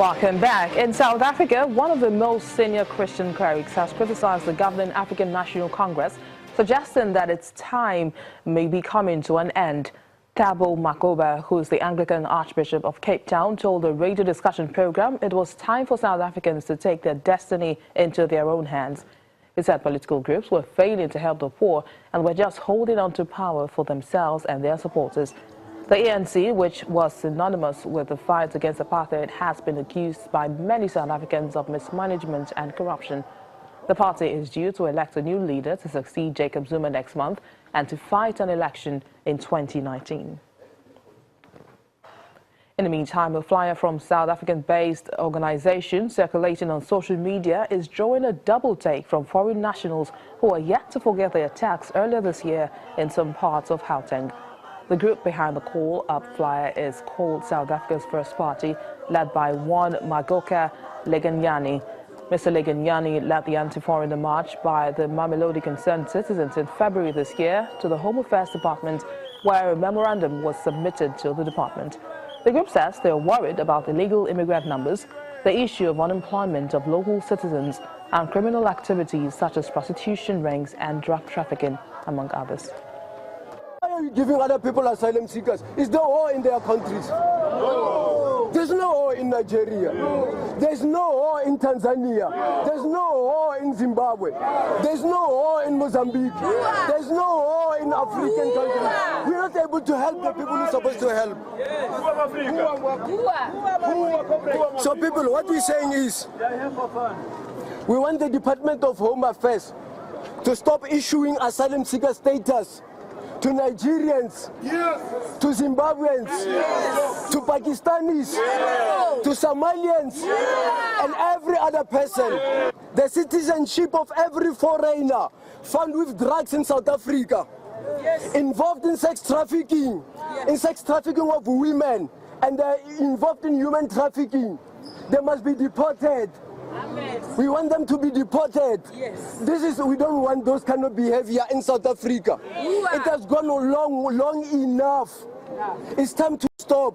Welcome back. In South Africa, one of the most senior Christian clerics has criticized the governing African National Congress, suggesting that its time may be coming to an end. Thabo Makgoba, who is the Anglican Archbishop of Cape Town, told the radio discussion program it was time for South Africans to take their destiny into their own hands. He said political groups were failing to help the poor and were just holding on to power for themselves and their supporters. The ANC, which was synonymous with the fight against apartheid, has been accused by many South Africans of mismanagement and corruption. The party is due to elect a new leader to succeed Jacob Zuma next month and to fight an election in 2019. In the meantime, a flyer from South African-based organization circulating on social media is drawing a double take from foreign nationals who are yet to forget the attacks earlier this year in some parts of Gauteng. The group behind the Call Up flyer is called South Africa's First Party, led by one Magoka Leganyani. Mr. Leganyani led the anti-foreigner march by the Mamelodi concerned citizens in February this year to the Home Affairs Department, where a memorandum was submitted to the department. The group says they are worried about illegal immigrant numbers, the issue of unemployment of local citizens, and criminal activities such as prostitution rings and drug trafficking, among others. Why are you giving other people asylum seekers? Is there war in their countries? No. There's no war in Nigeria. No. There's no war in Tanzania. No. There's no war in Zimbabwe. There's no war in Mozambique. There's no war in African countries. We're not able to help the people we're supposed to help. So people, what we're saying is, we want the Department of Home Affairs to stop issuing asylum seeker status to Nigerians, to Zimbabweans, to Pakistanis, to Somalians, and every other person. The citizenship of every foreigner found with drugs in South Africa, involved in sex trafficking, in sex trafficking of women, and involved in human trafficking, they must be deported. Amen. We want them to be deported. Yes. We don't want those kind of behavior in South Africa. It has gone long enough. Yeah. It's time to stop.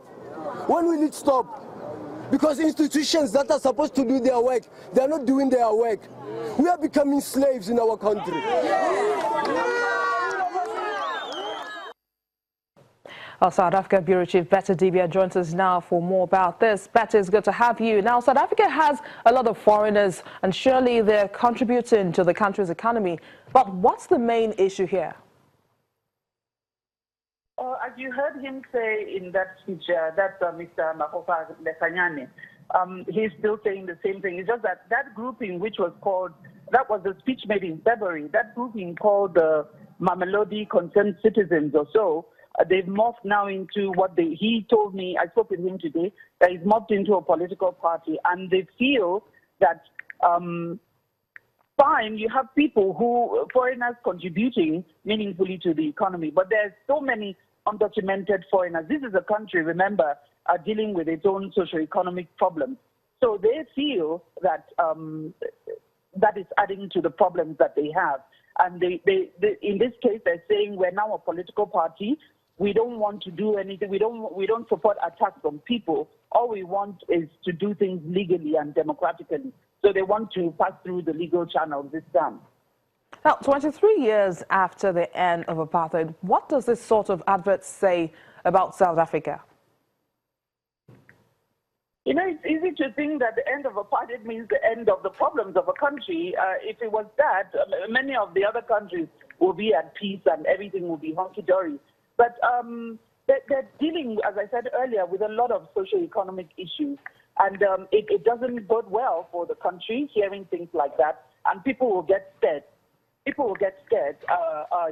When will it stop? Because institutions that are supposed to do their work, they are not doing their work. We are becoming slaves in our country. Our South Africa Bureau Chief Betty Dibia joins us now for more about this. Betty, it's good to have you. Now, South Africa has a lot of foreigners, and surely they're contributing to the country's economy. But what's the main issue here? As you heard him say in that speech, Mr. Magoka Leganyani, he's still saying the same thing. It's just that grouping, which was called, that was the speech made in February, that grouping called the Mamelodi Concerned Citizens or so, they've morphed now into what he told me, I spoke with him today, that he's morphed into a political party, and they feel that, fine, you have people foreigners contributing meaningfully to the economy, but there's so many undocumented foreigners. This is a country, remember, dealing with its own socioeconomic problems. So they feel that that is adding to the problems that they have. And they in this case, they're saying we're now a political party. We don't want to do anything. We don't support attacks on people. All we want is to do things legally and democratically. So they want to pass through the legal channels this time. Now, 23 years after the end of apartheid, what does this sort of advert say about South Africa? You know, it's easy to think that the end of apartheid means the end of the problems of a country. If it was that, many of the other countries will be at peace and everything will be hunky-dory. But they're dealing, as I said earlier, with a lot of socioeconomic issues. And it doesn't bode well for the country, hearing things like that. And people will get scared. People will get scared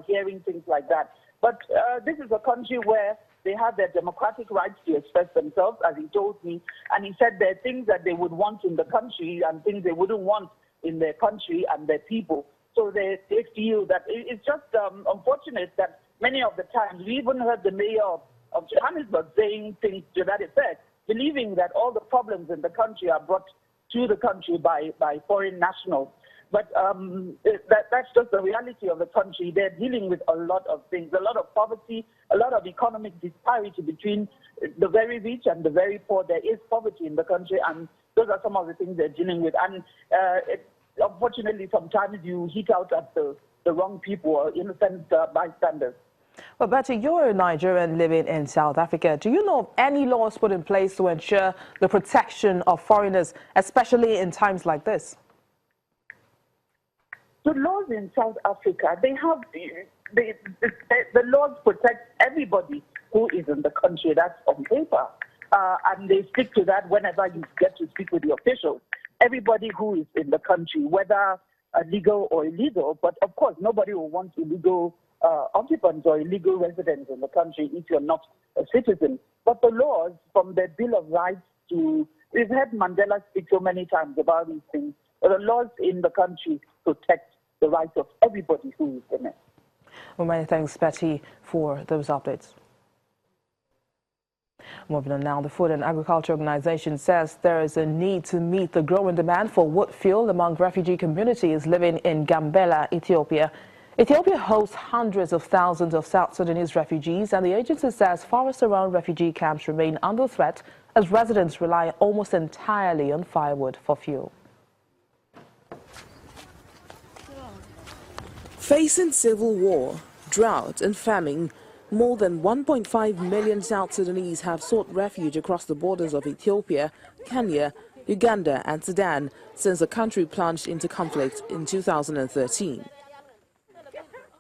hearing things like that. But this is a country where they have their democratic rights to express themselves, as he told me. And he said there are things that they would want in the country and things they wouldn't want in their country and their people. So they feel that it's just unfortunate that many of the times, we even heard the mayor of Johannesburg saying things to that effect, believing that all the problems in the country are brought to the country by foreign nationals. But that's just the reality of the country. They're dealing with a lot of things, a lot of poverty, a lot of economic disparity between the very rich and the very poor. There is poverty in the country, and those are some of the things they're dealing with. And unfortunately, sometimes you hit out at the wrong people or innocent bystanders. Well, Betty, you're a Nigerian living in South Africa. Do you know of any laws put in place to ensure the protection of foreigners, especially in times like this? The laws in South Africa, they have the laws protect everybody who is in the country. That's on paper. And they stick to that whenever you get to speak with the officials. Everybody who is in the country, whether legal or illegal, but of course nobody will want illegal occupants or illegal residents in the country if you're not a citizen. But the laws, from the Bill of Rights to, we've heard Mandela speak so many times about these things, but the laws in the country protect the rights of everybody who is in it. Well, many thanks, Betty, for those updates. Moving on now, the Food and Agriculture Organization says there is a need to meet the growing demand for wood fuel among refugee communities living in Gambela, Ethiopia. Ethiopia hosts hundreds of thousands of South Sudanese refugees, and the agency says forests around refugee camps remain under threat as residents rely almost entirely on firewood for fuel. Facing civil war, drought and famine, more than 1.5 million South Sudanese have sought refuge across the borders of Ethiopia, Kenya, Uganda and Sudan since the country plunged into conflict in 2013.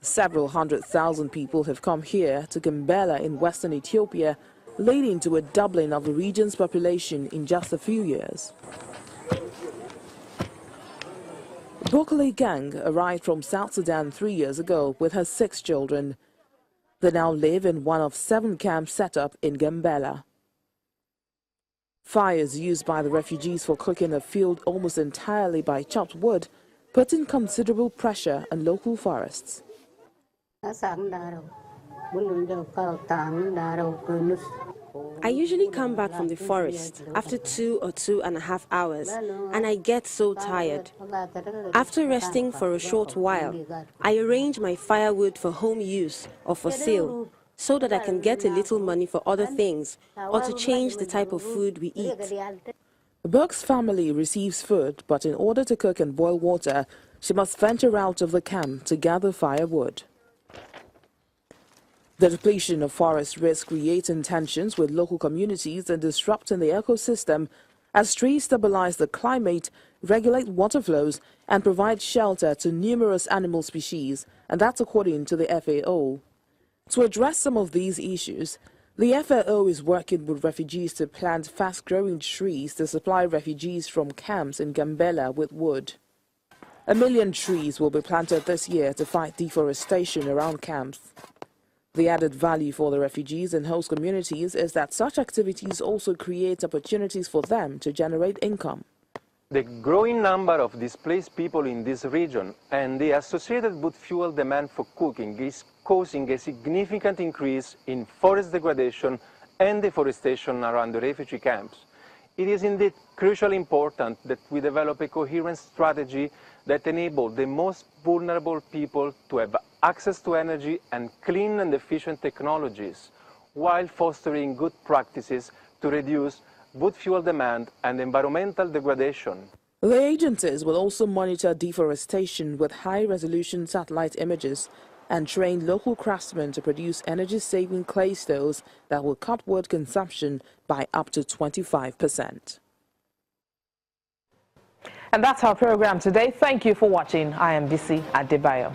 Several 100,000 people have come here to Gambela in western Ethiopia, leading to a doubling of the region's population in just a few years. Bokole Gang arrived from South Sudan 3 years ago with her 6 children. They now live in one of 7 camps set up in Gambela. Fires used by the refugees for cooking are fueled almost entirely by chopped wood, putting considerable pressure on local forests. I usually come back from the forest after 2 or 2.5 hours, and I get so tired. After resting for a short while, I arrange my firewood for home use or for sale, so that I can get a little money for other things or to change the type of food we eat. Burke's family receives food, but in order to cook and boil water, she must venture out of the camp to gather firewood. The depletion of forest risks creating tensions with local communities and disrupting the ecosystem as trees stabilize the climate, regulate water flows, and provide shelter to numerous animal species, and that's according to the FAO. To address some of these issues, the FAO is working with refugees to plant fast-growing trees to supply refugees from camps in Gambela with wood. 1 million trees will be planted this year to fight deforestation around camps. The added value for the refugees and host communities is that such activities also create opportunities for them to generate income. The growing number of displaced people in this region and the associated wood fuel demand for cooking is causing a significant increase in forest degradation and deforestation around the refugee camps. It is indeed crucially important that we develop a coherent strategy that enables the most vulnerable people to have access to energy and clean and efficient technologies, while fostering good practices to reduce wood fuel demand and environmental degradation. The agencies will also monitor deforestation with high-resolution satellite images and train local craftsmen to produce energy-saving clay stoves that will cut wood consumption by up to 25%. And that's our program today. Thank you for watching. I am Bisi Adebayo.